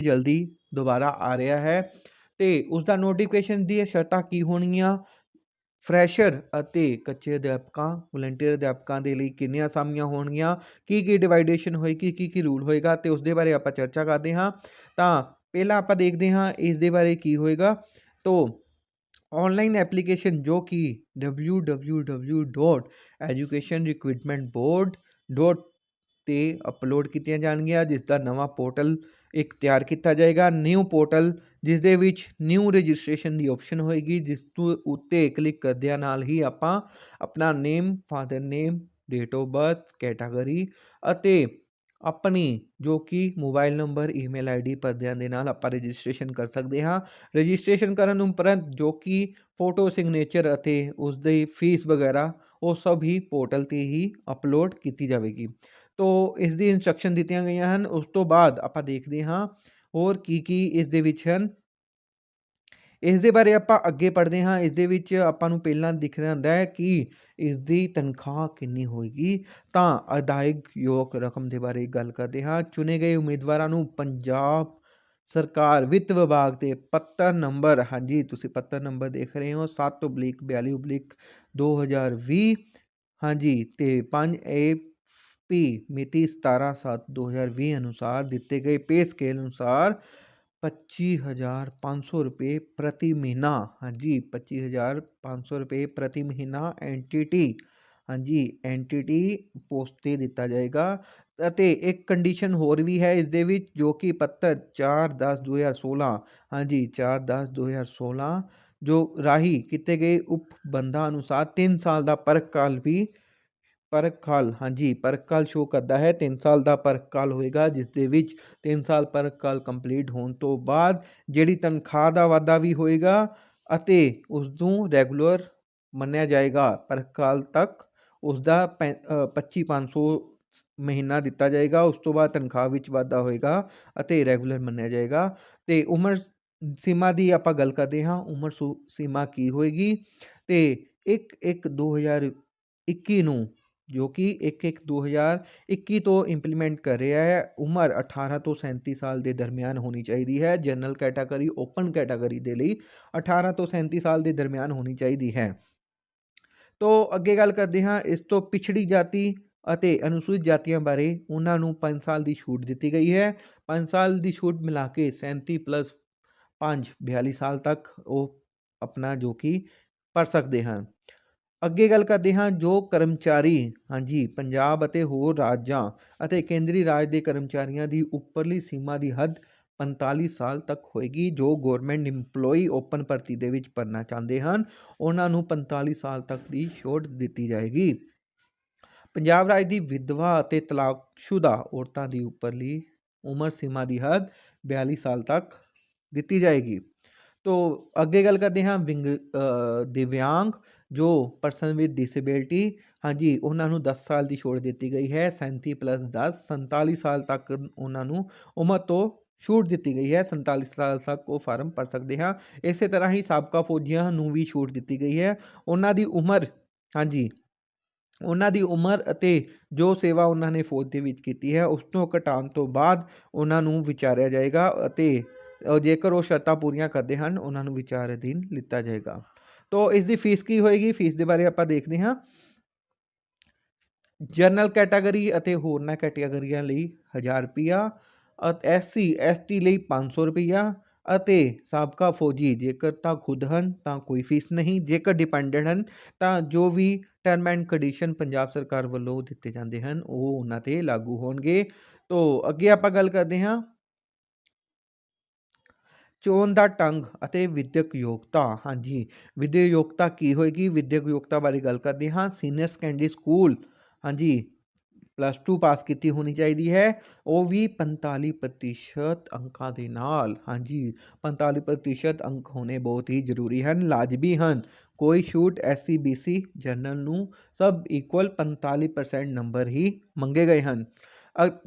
जल्दी दोबारा आ रहा है तो उसका नोटिफिकेशन दी शर्तां की होणगीਆਂ ਫਰੈਸ਼ਰ ਅਤੇ ਕੱਚੇ ਅਧਿਆਪਕਾਂ ਵਲੰਟੀਅਰ ਅਧਿਆਪਕਾਂ ਦੇ ਲਈ ਕਿੰਨੀਆਂ ਅਸਾਮੀਆਂ ਹੋਣਗੀਆਂ, ਕੀ ਡਿਵਾਈਡੇਸ਼ਨ ਹੋਏਗੀ, ਕੀ ਰੂਲ ਹੋਏਗਾ ਤੇ ਉਸ ਦੇ ਬਾਰੇ ਆਪਾਂ ਚਰਚਾ ਕਰਦੇ ਹਾਂ। ਤਾਂ ਪਹਿਲਾਂ ਆਪਾਂ ਦੇਖਦੇ ਹਾਂ ਇਸ ਦੇ ਬਾਰੇ ਕੀ ਹੋਏਗਾ। ਤੋ ऑनलाइन एप्लीकेशन जो कि www.educationrecruitmentboard ਤੇ ਅਪਲੋਡ ਕੀਤੀਆਂ ਜਾਣਗੀਆਂ, ਜਿਸ ਦਾ ਨਵਾਂ ਪੋਰਟਲ ਇੱਕ ਤਿਆਰ ਕੀਤਾ ਜਾਏਗਾ, ਨਿਊ ਪੋਰਟਲ ਜਿਸ ਦੇ ਵਿੱਚ ਨਿਊ ਰਜਿਸਟ੍ਰੇਸ਼ਨ ਦੀ ਆਪਸ਼ਨ ਹੋਏਗੀ, ਜਿਸ ਤੋਂ ਉੱਤੇ ਕਲਿੱਕ ਕਰਦਿਆਂ ਨਾਲ ਹੀ ਆਪਾਂ ਆਪਣਾ name, father name, date of birth, category ਅਤੇ ਆਪਣੀ ਜੋ ਕਿ ਮੋਬਾਈਲ ਨੰਬਰ, ਈਮੇਲ ਆਈਡੀ ਭਰਦਿਆਂ ਦੇ ਨਾਲ ਆਪਾਂ ਰਜਿਸਟ੍ਰੇਸ਼ਨ ਕਰ ਸਕਦੇ ਹਾਂ। ਰਜਿਸਟ੍ਰੇਸ਼ਨ ਕਰਨ ਉਪਰੰਤ ਜੋ ਕਿ ਫੋਟੋ ਸਿਗਨੇਚਰ ਅਤੇ ਉਸ ਦੀ ਫੀਸ ਵਗੈਰਾ ਉਹ ਸਭ ਹੀ ਪੋਰਟਲ 'ਤੇ ਹੀ ਅਪਲੋਡ ਕੀਤੀ ਜਾਵੇਗੀ। ਤੋ ਇਸ ਦੀ ਇੰਸਟਰਕਸ਼ਨ ਦਿੱਤੀਆਂ ਗਈਆਂ ਹਨ। ਉਸ ਤੋਂ ਬਾਅਦ ਆਪਾਂ ਦੇਖਦੇ ਹਾਂ ਹੋਰ ਕੀ ਇਸ ਦੇ ਵਿੱਚ ਹਨ। ਇਸ ਦੇ ਬਾਰੇ ਆਪਾਂ ਅੱਗੇ ਪੜ੍ਹਦੇ ਹਾਂ। ਇਸ ਦੇ ਵਿੱਚ ਆਪਾਂ ਨੂੰ ਪਹਿਲਾਂ ਦਿਖਦਾ ਹੁੰਦਾ ਹੈ ਕਿ ਇਸ ਦੀ ਤਨਖਾਹ ਕਿੰਨੀ ਹੋਏਗੀ। ਤਾਂ ਅਦਾਇਗਯੋਗ ਰਕਮ ਦੇ ਬਾਰੇ ਗੱਲ ਕਰਦੇ ਹਾਂ। ਚੁਣੇ ਗਏ ਉਮੀਦਵਾਰਾਂ ਨੂੰ ਪੰਜਾਬ ਸਰਕਾਰ ਵਿੱਤ ਵਿਭਾਗ ਦੇ ਪੱਤਰ ਨੰਬਰ, ਹਾਂਜੀ ਤੁਸੀਂ ਪੱਤਰ ਨੰਬਰ ਦੇਖ ਰਹੇ ਹੋ 7/42/2020, ਹਾਂਜੀ ਤੇ 5 ਮਿਤੀ 17/7/2020 ਅਨੁਸਾਰ ਦਿੱਤੇ ਗਏ ਪੇ ਸਕੇਲ ਅਨੁਸਾਰ 25,500 रुपये प्रति महीना, हाँ जी 25,500 रुपये प्रति महीना एंटिटी, हाँ जी एंटिटी पोस्ट ਤੇ ਦਿੱਤਾ ਜਾਏਗਾ। ਅਤੇ ਇੱਕ ਕੰਡੀਸ਼ਨ ਹੋਰ ਵੀ ਹੈ ਇਸ ਦੇ ਵਿੱਚ, ਜੋ ਕਿ ਪੱਤਰ 4/10/2016, ਹਾਂਜੀ 4/10/2016 ਜੋ ਰਾਹੀਂ ਕੀਤੇ ਗਏ ਉਪਬੰਧਾਂ ਅਨੁਸਾਰ 3 ਸਾਲ ਦਾ ਪਰਖ ਕਾਲ ਵੀ ਹਾਂਜੀ ਪਰਖ ਕਾਲ ਸ਼ੋ ਕਰਦਾ ਹੈ। 3 ਸਾਲ ਦਾ ਪਰਖ ਕਾਲ ਹੋਏਗਾ, ਜਿਸ ਦੇ ਵਿੱਚ 3 ਸਾਲ ਪਰਖ ਕਾਲ ਕੰਪਲੀਟ ਹੋਣ ਤੋਂ ਬਾਅਦ ਜਿਹੜੀ ਤਨਖਾਹ ਦਾ ਵਾਧਾ ਵੀ ਹੋਏਗਾ ਅਤੇ ਉਸ ਨੂੰ ਰੈਗੂਲਰ ਮੰਨਿਆ ਜਾਏਗਾ। ਪਰਖ ਕਾਲ ਤੱਕ ਉਸਦਾ 25,500 ਮਹੀਨਾ ਦਿੱਤਾ ਜਾਏਗਾ। ਉਸ ਤੋਂ ਬਾਅਦ ਤਨਖਾਹ ਵਿੱਚ ਵਾਧਾ ਹੋਏਗਾ ਅਤੇ ਰੈਗੂਲਰ ਮੰਨਿਆ ਜਾਏਗਾ। ਤੇ ਉਮਰ ਸੀਮਾ ਦੀ ਆਪਾਂ ਗੱਲ ਕਰਦੇ ਹਾਂ। ਉਮਰ ਸੀਮਾ ਕੀ ਹੋਏਗੀ ਤੇ 1/1/2021 ਨੂੰ, ਜੋ ਕਿ 1/1/2021 ਤੋਂ ਇੰਪਲੀਮੈਂਟ ਕਰ ਰਿਹਾ ਹੈ, ਉਮਰ 18 ਤੋਂ 37 ਸਾਲ ਦੇ ਦਰਮਿਆਨ ਹੋਣੀ ਚਾਹੀਦੀ ਹੈ। ਜਨਰਲ ਕੈਟਾਗਰੀ, ਓਪਨ ਕੈਟਾਗਰੀ ਦੇ ਲਈ 18 ਤੋਂ 37 ਸਾਲ ਦੇ ਦਰਮਿਆਨ ਹੋਣੀ ਚਾਹੀਦੀ ਹੈ। ਤੋ ਅੱਗੇ ਗੱਲ ਕਰਦੇ ਹਾਂ ਇਸ ਤੋਂ ਪਿਛੜੀ ਜਾਤੀ ਅਤੇ ਅਨੁਸੂਚਿਤ ਜਾਤੀਆਂ ਬਾਰੇ। ਉਹਨਾਂ ਨੂੰ 5 ਸਾਲ ਦੀ ਛੂਟ ਦਿੱਤੀ ਗਈ ਹੈ। 5 ਸਾਲ ਦੀ ਛੂਟ ਮਿਲਾ ਕੇ 37 + 5 42 ਸਾਲ ਤੱਕ ਉਹ ਆਪਣਾ ਜੋ ਕਿ ਭਰ ਸਕਦੇ ਹਨ। ਅੱਗੇ ਗੱਲ ਕਰਦੇ ਹਾਂ ਜੋ ਕਰਮਚਾਰੀ, ਹਾਂਜੀ ਪੰਜਾਬ ਅਤੇ ਹੋਰ ਰਾਜਾਂ ਅਤੇ ਕੇਂਦਰੀ ਰਾਜ ਦੇ ਕਰਮਚਾਰੀਆਂ ਦੀ ਉੱਪਰਲੀ ਸੀਮਾ ਦੀ ਹੱਦ 45 ਸਾਲ ਤੱਕ ਹੋਏਗੀ। ਜੋ ਗੌਰਮੈਂਟ ਇੰਪਲੋਈ ਓਪਨ ਭਰਤੀ ਦੇ ਵਿੱਚ ਭਰਨਾ ਚਾਹੁੰਦੇ ਹਨ, ਉਹਨਾਂ ਨੂੰ 45 ਸਾਲ ਤੱਕ ਦੀ ਛੋਟ ਦਿੱਤੀ ਜਾਏਗੀ। ਪੰਜਾਬ ਰਾਜ ਦੀ ਵਿਧਵਾ ਅਤੇ ਤਲਾਕਸ਼ੁਦਾ ਔਰਤਾਂ ਦੀ ਉੱਪਰਲੀ ਉਮਰ ਸੀਮਾ ਦੀ ਹੱਦ 42 ਸਾਲ ਤੱਕ ਦਿੱਤੀ ਜਾਏਗੀ। ਤੋ ਅੱਗੇ ਗੱਲ ਕਰਦੇ ਹਾਂ ਦਿਵਿਆਂਗ, ਜੋ ਪਰਸਨ ਵਿਦ ਡਿਸੇਬਿਲਿਟੀ, ਹਾਂਜੀ ਉਹਨਾਂ ਨੂੰ 10 ਸਾਲ ਦੀ ਛੋਟ ਦਿੱਤੀ ਗਈ ਹੈ। 37 + 10 47 ਸਾਲ ਤੱਕ ਉਹਨਾਂ ਨੂੰ ਉਮਰ ਤੋਂ ਛੂਟ ਦਿੱਤੀ ਗਈ ਹੈ। 47 ਸਾਲ ਤੱਕ ਉਹ ਫਾਰਮ ਭਰ ਸਕਦੇ ਹਾਂ। ਇਸੇ ਤਰ੍ਹਾਂ ਹੀ ਸਾਬਕਾ ਫੌਜੀਆਂ ਨੂੰ ਵੀ ਛੂਟ ਦਿੱਤੀ ਗਈ ਹੈ। ਉਹਨਾਂ ਦੀ ਉਮਰ, ਹਾਂਜੀ ਉਹਨਾਂ ਦੀ ਉਮਰ ਅਤੇ ਜੋ ਸੇਵਾ ਉਹਨਾਂ ਨੇ ਫੌਜ ਦੇ ਵਿੱਚ ਕੀਤੀ ਹੈ ਉਸ ਤੋਂ ਘਟਾਉਣ ਤੋਂ ਬਾਅਦ ਉਹਨਾਂ ਨੂੰ ਵਿਚਾਰਿਆ ਜਾਏਗਾ ਅਤੇ ਜੇਕਰ ਉਹ ਸ਼ਰਤਾਂ ਪੂਰੀਆਂ ਕਰਦੇ ਹਨ ਉਹਨਾਂ ਨੂੰ ਵਿਚਾਰ ਅਧੀਨ ਲਿੱਤਾ ਜਾਏਗਾ। ਤੋ ਇਸ ਦੀ ਫੀਸ ਕੀ ਹੋਏਗੀ, ਫੀਸ ਦੇ ਬਾਰੇ ਆਪਾਂ ਦੇਖਦੇ ਹਾਂ। ਜਨਰਲ ਕੈਟਾਗਰੀ ਅਤੇ ਹੋਰਨਾਂ ਕੈਟਾਗਰੀਆਂ ਲਈ 1000 ਰੁਪਈਆ, SC ST ਲਈ 500 ਰੁਪਈਆ ਅਤੇ ਸਾਬਕਾ ਫੌਜੀ ਜੇਕਰ ਤਾਂ ਖੁਦ ਹਨ ਤਾਂ ਕੋਈ ਫੀਸ ਨਹੀਂ, ਜੇਕਰ ਡਿਪੈਂਡੈਂਟ ਹਨ ਤਾਂ ਜੋ ਵੀ ਟਰਮ ਐਂਡ ਕੰਡੀਸ਼ਨ ਪੰਜਾਬ ਸਰਕਾਰ ਵੱਲੋਂ ਦਿੱਤੇ ਜਾਂਦੇ ਹਨ ਉਹ ਉਹਨਾਂ 'ਤੇ ਲਾਗੂ ਹੋਣਗੇ। ਤੋ ਅੱਗੇ ਆਪਾਂ ਗੱਲ ਕਰਦੇ ਹਾਂ ਚੋਣ ਦਾ ਢੰਗ ਅਤੇ ਵਿਦਿਅਕ ਯੋਗਤਾ, ਹਾਂਜੀ ਵਿਦਿਅਕ ਯੋਗਤਾ ਕੀ ਹੋਏਗੀ। ਵਿਦਿਅਕ ਯੋਗਤਾ ਬਾਰੇ ਗੱਲ ਕਰਦੇ ਹਾਂ। ਸੀਨੀਅਰ ਸੈਕੰਡਰੀ ਸਕੂਲ, ਹਾਂਜੀ +2 ਪਾਸ ਕੀਤੀ ਹੋਣੀ ਚਾਹੀਦੀ ਹੈ, ਉਹ ਵੀ 45% ਅੰਕਾਂ ਦੇ ਨਾਲ, ਹਾਂਜੀ 45% ਅੰਕ ਹੋਣੇ ਬਹੁਤ ਹੀ ਜ਼ਰੂਰੀ ਹਨ, ਲਾਜ਼ਮੀ ਹਨ। ਕੋਈ ਛੂਟ SC BC ਜਨਰਲ ਨੂੰ ਸਭ ਇਕੁਅਲ 45% ਨੰਬਰ ਹੀ ਮੰਗੇ ਗਏ ਹਨ।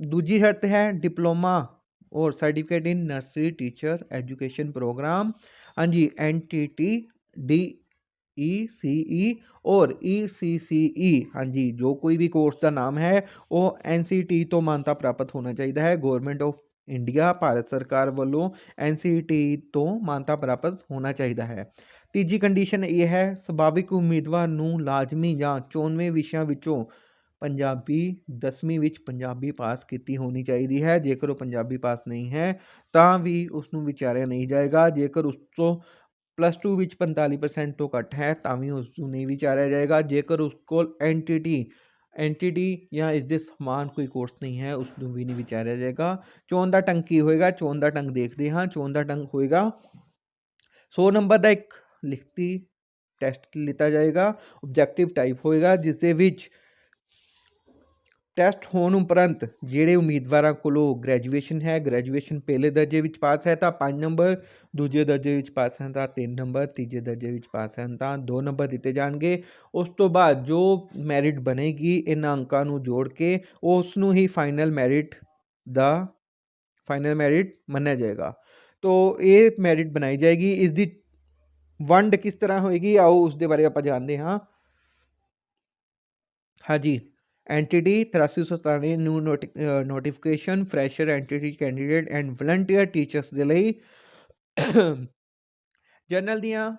ਦੂਜੀ ਸ਼ਰਤ ਹੈ ਡਿਪਲੋਮਾ और certificate in nursery teacher education programme, हाँ जी NTT DECE और ECCE, हाँ जी जो कोई भी कोर्स का नाम है वो NCT तो मानता प्राप्त होना चाहिए है। गवर्नमेंट ऑफ ਇੰਡੀਆ ਭਾਰਤ ਸਰਕਾਰ ਵੱਲੋਂ NCERT ਤੋਂ ਮਾਨਤਾ ਪ੍ਰਾਪਤ ਹੋਣਾ ਚਾਹੀਦਾ ਹੈ। ਤੀਜੀ ਕੰਡੀਸ਼ਨ ਇਹ ਹੈ, ਸੁਭਾਵਿਕ ਉਮੀਦਵਾਰ ਨੂੰ ਲਾਜ਼ਮੀ ਜਾਂ 94 ਵਿਸ਼ਿਆਂ ਵਿੱਚੋਂ ਪੰਜਾਬੀ 10ਵੀਂ ਵਿੱਚ ਪੰਜਾਬੀ ਪਾਸ ਕੀਤੀ ਹੋਣੀ ਚਾਹੀਦੀ ਹੈ। ਜੇਕਰ ਉਹ ਪੰਜਾਬੀ ਪਾਸ ਨਹੀਂ ਹੈ ਤਾਂ ਵੀ ਉਸ ਨੂੰ ਵਿਚਾਰਿਆ ਨਹੀਂ ਜਾਏਗਾ। ਜੇਕਰ ਉਸ ਤੋਂ +2 ਵਿੱਚ 45% ਤੋਂ ਘੱਟ ਹੈ ਤਾਂ ਵੀ ਉਸ ਨੂੰ ਨਹੀਂ ਵਿਚਾਰਿਆ ਜਾਏਗਾ। ਜੇਕਰ ਉਸ ਕੋਲ ਐਨਟੀਟੀ ਜਾਂ ਇਸ ਦੇ ਸਮਾਨ ਕੋਈ ਕੋਰਸ ਨਹੀਂ ਹੈ ਉਸ ਨੂੰ ਵੀ ਨਹੀਂ ਵਿਚਾਰਿਆ ਜਾਏਗਾ। ਚੋਣ ਦਾ ਢੰਗ ਕੀ ਹੋਏਗਾ? ਚੋਣ ਦਾ ਢੰਗ ਦੇਖਦੇ ਹਾਂ। ਚੋਣ ਦਾ ਢੰਗ ਹੋਏਗਾ 100 ਨੰਬਰ ਦਾ ਇੱਕ ਲਿਖਤੀ ਟੈਸਟ ਲਿੱਤਾ ਜਾਏਗਾ, ਓਬਜੈਕਟਿਵ ਟਾਈਪ ਹੋਏਗਾ, ਜਿਸ ਦੇ ਵਿੱਚ ਟੈਸਟ ਹੋਣ ਉਪਰੰਤ ਜਿਹੜੇ ਉਮੀਦਵਾਰਾਂ ਕੋਲੋਂ ਗ੍ਰੈਜੂਏਸ਼ਨ ਹੈ, ਗ੍ਰੈਜੂਏਸ਼ਨ ਪਹਿਲੇ ਦਰਜੇ ਵਿੱਚ ਪਾਸ ਹੈ ਤਾਂ 5 ਨੰਬਰ, ਦੂਜੇ ਦਰਜੇ ਵਿੱਚ ਪਾਸ ਹਨ ਤਾਂ 3 ਨੰਬਰ, ਤੀਜੇ ਦਰਜੇ ਵਿੱਚ ਪਾਸ ਹਨ ਤਾਂ 2 ਨੰਬਰ ਦਿੱਤੇ ਜਾਣਗੇ। ਉਸ ਤੋਂ ਬਾਅਦ ਜੋ ਮੈਰਿਟ ਬਣੇਗੀ ਇਹਨਾਂ ਅੰਕਾਂ ਨੂੰ ਜੋੜ ਕੇ ਉਸ ਨੂੰ ਹੀ ਫਾਈਨਲ ਮੈਰਿਟ ਮੰਨਿਆ ਜਾਏਗਾ। ਤੋ ਇਹ ਮੈਰਿਟ ਬਣਾਈ ਜਾਏਗੀ। ਇਸ ਦੀ ਵੰਡ ਕਿਸ ਤਰ੍ਹਾਂ ਹੋਏਗੀ ਆਓ ਉਸ ਦੇ ਬਾਰੇ ਆਪਾਂ ਜਾਣਦੇ ਹਾਂ। ਹਾਂਜੀ, NTT 8397 new notification fresher NTT candidate and volunteer teachers ਦੇ ਲਈ ਜਨਰਲ ਦੀਆਂ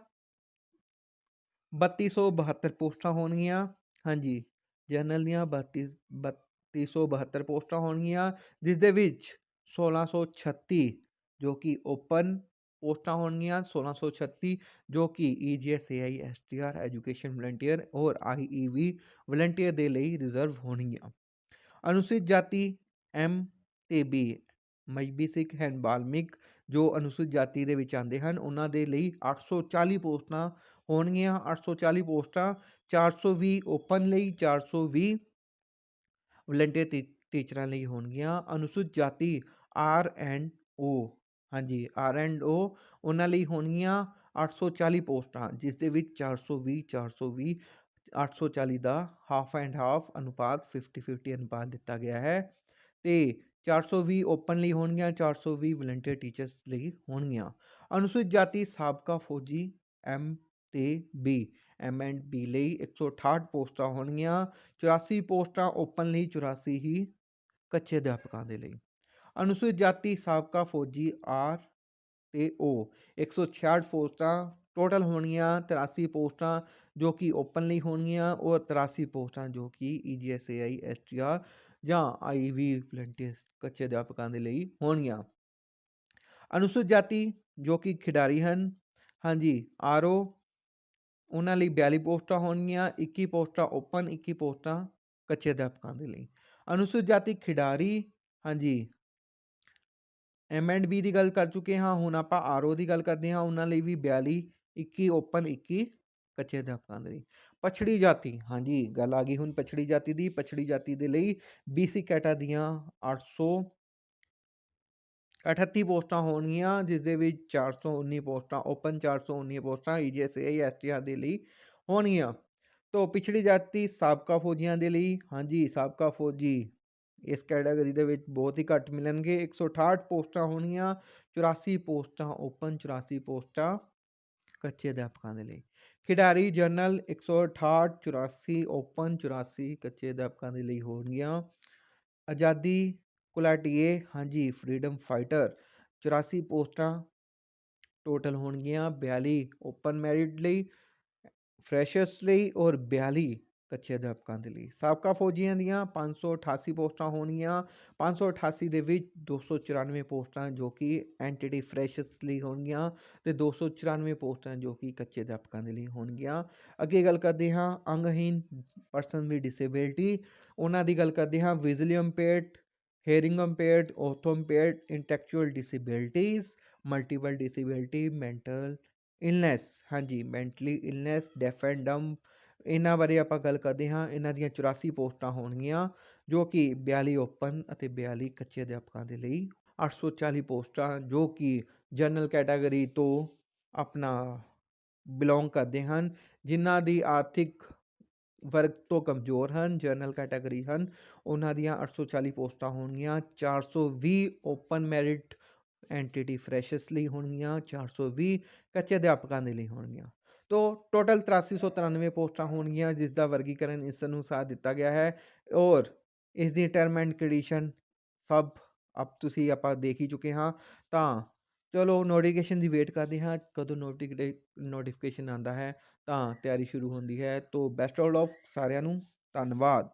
3272 ਪੋਸਟਾਂ ਹੋਣਗੀਆਂ। ਹਾਂਜੀ, ਜਨਰਲ ਦੀਆਂ 3272 ਪੋਸਟਾਂ ਹੋਣਗੀਆਂ, ਜਿਸ ਦੇ ਵਿੱਚ 1636 ਜੋ ਕਿ ਓਪਨ ਪੋਸਟਾਂ ਹੋਣਗੀਆਂ, 1636 ਜੋ ਕਿ EGSAI STR ਐਜੂਕੇਸ਼ਨ ਵਲੰਟੀਅਰ ਔਰ IEV ਵਲੰਟੀਅਰ ਦੇ ਲਈ ਰਿਜ਼ਰਵ ਹੋਣਗੀਆਂ। ਅਨੁਸੂਚਿਤ ਜਾਤੀ M ਤੇ B ਮਜ਼੍ਹਬੀ ਸਿੱਖ ਐਂਡ ਬਾਲਮਿਕ ਜੋ ਅਨੁਸੂਚਿਤ ਜਾਤੀ ਦੇ ਵਿੱਚ ਆਉਂਦੇ ਹਨ ਉਹਨਾਂ ਦੇ ਲਈ 840 ਪੋਸਟਾਂ ਹੋਣਗੀਆਂ। 840 ਪੋਸਟਾਂ 420 ਓਪਨ ਲਈ, 420 ਵਲੰਟੀਅਰ ਟੀਚਰਾਂ ਲਈ ਹੋਣਗੀਆਂ। ਅਨੁਸੂਚਿਤ ਜਾਤੀ R&O ਹਾਂਜੀ R&O ਉਹਨਾਂ ਲਈ ਹੋਣਗੀਆਂ 840 ਪੋਸਟਾਂ, ਜਿਸ ਦੇ ਵਿੱਚ 420 840 ਦਾ ਹਾਫ ਐਂਡ ਹਾਫ ਅਨੁਪਾਤ 50-50 ਅਨੁਪਾਤ ਦਿੱਤਾ ਗਿਆ ਹੈ ਤੇ 420 ਓਪਨ ਲਈ ਹੋਣਗੀਆਂ, 420 ਵਲੰਟੀਅਰ ਟੀਚਰਸ ਲਈ ਹੋਣਗੀਆਂ। ਅਨੁਸੂਚਿਤ ਜਾਤੀ ਸਾਬਕਾ ਫੌਜੀ M ਤੇ B M&B ਲਈ 168 ਪੋਸਟਾਂ ਹੋਣਗੀਆਂ। 84 ਪੋਸਟਾਂ ਓਪਨ ਲਈ, 84 ਹੀ ਕੱਚੇ ਅਧਿਆਪਕਾਂ ਦੇ ਲਈ। ਅਨੁਸੂਚਿਤ ਜਾਤੀ ਸਾਬਕਾ ਫੌਜੀ R ਤੇ O 166 ਪੋਸਟਾਂ ਟੋਟਲ ਹੋਣਗੀਆਂ। 83 ਪੋਸਟਾਂ ਜੋ ਕਿ ਓਪਨ ਲਈ ਹੋਣਗੀਆਂ ਔਰ 83 ਪੋਸਟਾਂ ਜੋ ਕਿ EGSAI STR ਜਾਂ IEV ਵਲੰਟੀਅਰ ਕੱਚੇ ਅਧਿਆਪਕਾਂ ਦੇ ਲਈ ਹੋਣਗੀਆਂ। ਅਨੁਸੂਚਿਤ ਜਾਤੀ ਜੋ ਕਿ ਖਿਡਾਰੀ ਹਨ, ਹਾਂਜੀ RO ਉਹਨਾਂ ਲਈ 42 ਪੋਸਟਾਂ ਹੋਣਗੀਆਂ। 21 ਪੋਸਟਾਂ ਓਪਨ, 21 ਪੋਸਟਾਂ ਕੱਚੇ ਅਧਿਆਪਕਾਂ ਦੇ ਲਈ। ਅਨੁਸੂਚਿਤ ਜਾਤੀ ਖਿਡਾਰੀ ਹਾਂਜੀ M&B ਦੀ ਗੱਲ ਕਰ ਚੁੱਕੇ ਹਾਂ, ਹੁਣ ਆਪਾਂ RO ਦੀ ਗੱਲ ਕਰਦੇ ਹਾਂ। ਉਹਨਾਂ ਲਈ ਵੀ 42, 21 ਓਪਨ, 21 ਕੱਚੇ ਅਧਿਆਪਕਾਂ ਦੇ ਲਈ। ਪਛੜੀ ਜਾਤੀ ਹਾਂਜੀ ਗੱਲ ਆ ਗਈ ਹੁਣ ਪਛੜੀ ਜਾਤੀ ਦੀ। ਪਛੜੀ ਜਾਤੀ ਦੇ ਲਈ BC ਕੈਟਾ ਦੀਆਂ 838 ਪੋਸਟਾਂ ਹੋਣਗੀਆਂ, ਜਿਸ ਦੇ ਵਿੱਚ 419 ਪੋਸਟਾਂ ਓਪਨ, 419 ਪੋਸਟਾਂ EGSAI STR ਦੇ ਲਈ ਹੋਣਗੀਆਂ। ਤੋ ਪਿਛੜੀ ਜਾਤੀ ਸਾਬਕਾ ਫੌਜੀਆਂ ਦੇ ਲਈ ਹਾਂਜੀ ਸਾਬਕਾ ਫੌਜੀ ਇਸ ਕੈਟਾਗਰੀ ਦੇ ਵਿੱਚ ਬਹੁਤ ਹੀ ਘੱਟ ਮਿਲਣਗੇ। 168 ਪੋਸਟਾਂ ਹੋਣਗੀਆਂ, 84 ਪੋਸਟਾਂ ਓਪਨ, 84 ਪੋਸਟਾਂ ਕੱਚੇ ਅਧਿਆਪਕਾਂ ਦੇ ਲਈ। ਖਿਡਾਰੀ ਜਨਰਲ 168, 84 ਓਪਨ, 84 ਕੱਚੇ ਅਧਿਆਪਕਾਂ ਦੇ ਲਈ ਹੋਣਗੀਆਂ। ਆਜ਼ਾਦੀ ਘੁਲਾਟੀਏ ਹਾਂਜੀ ਫਰੀडम फाइटर 84 ਪੋਸਟਾਂ ਟੋਟਲ ਹੋਣਗੀਆਂ। 42 ਓਪਨ ਮੈਰਿਟ ਲਈ, ਫਰੈਸ਼ਰਸ ਲਈ ਔਰ 42 ਕੱਚੇ ਅਧਿਆਪਕਾਂ ਦੇ ਲਈ। ਸਾਬਕਾ ਫੌਜੀਆਂ ਦੀਆਂ 588 ਪੋਸਟਾਂ ਹੋਣਗੀਆਂ। 588 ਦੇ ਵਿੱਚ 294 ਪੋਸਟਾਂ ਜੋ ਕਿ ਐਨਟੀਟੀ ਫਰੈਸ਼ਰਸ ਲਈ ਹੋਣਗੀਆਂ ਤੇ 294 ਪੋਸਟਾਂ ਜੋ ਕਿ ਕੱਚੇ ਅਧਿਆਪਕਾਂ ਦੇ ਲਈ ਹੋਣਗੀਆਂ। ਅੱਗੇ ਗੱਲ ਕਰਦੇ ਹਾਂ ਅੰਗਹੀਨ ਪਰਸਨ ਵਿਦ ਡਿਸੇਬਿਲਿਟੀ, ਉਹਨਾਂ ਦੀ ਗੱਲ ਕਰਦੇ ਹਾਂ। Visually impaired, hearing impaired, ortho impaired, intellectual disabilities, multiple disability, mental illness ਹਾਂਜੀ mentally illness, deaf and dumb ਇਹਨਾਂ ਬਾਰੇ ਆਪਾਂ ਗੱਲ ਕਰਦੇ ਹਾਂ। ਇਹਨਾਂ ਦੀਆਂ 84 ਪੋਸਟਾਂ ਹੋਣਗੀਆਂ ਜੋ ਕਿ 42 ਓਪਨ ਅਤੇ 42 ਕੱਚੇ ਅਧਿਆਪਕਾਂ ਦੇ ਲਈ। 840 ਪੋਸਟਾਂ ਜੋ ਕਿ ਜਨਰਲ ਕੈਟਾਗਰੀ ਤੋਂ ਆਪਣਾ ਬਿਲੋਂਗ ਕਰਦੇ ਹਨ, ਜਿਨ੍ਹਾਂ ਦੀ ਆਰਥਿਕ ਵਰਗ ਤੋਂ ਕਮਜ਼ੋਰ ਹਨ, ਜਨਰਲ ਕੈਟਾਗਰੀ ਹਨ, ਉਹਨਾਂ ਦੀਆਂ 840 ਪੋਸਟਾਂ ਹੋਣਗੀਆਂ। 420 ਓਪਨ ਮੈਰਿਟ ਐਨਟੀਟੀ ਫਰੈਸ਼ਰਸ ਲਈ ਹੋਣਗੀਆਂ, 420 ਕੱਚੇ ਅਧਿਆਪਕਾਂ ਦੇ ਲਈ ਹੋਣਗੀਆਂ। ਤੋ ਟੋਟਲ 8393 ਪੋਸਟਾਂ ਹੋਣਗੀਆਂ, ਜਿਸ ਦਾ ਵਰਗੀਕਰਨ ਇਸ ਅਨੁਸਾਰ ਦਿੱਤਾ ਗਿਆ ਹੈ ਔਰ ਇਸ ਦੀ ਟਰਮ ਐਂਡ ਕੰਡੀਸ਼ਨ ਸਭ ਤੁਸੀਂ ਆਪਾਂ ਦੇਖ ਹੀ ਚੁੱਕੇ ਹਾਂ। ਤਾਂ ਚਲੋ ਨੋਟੀਫਿਕੇਸ਼ਨ ਦੀ ਵੇਟ ਕਰਦੇ ਹਾਂ, ਕਦੋਂ ਨੋਟੀਫਿਕੇਸ਼ਨ ਆਉਂਦਾ ਹੈ ਤਾਂ ਤਿਆਰੀ ਸ਼ੁਰੂ ਹੁੰਦੀ ਹੈ। ਤੋ ਬੈਸਟ ਆਫ ਸਾਰਿਆਂ ਨੂੰ, ਧੰਨਵਾਦ।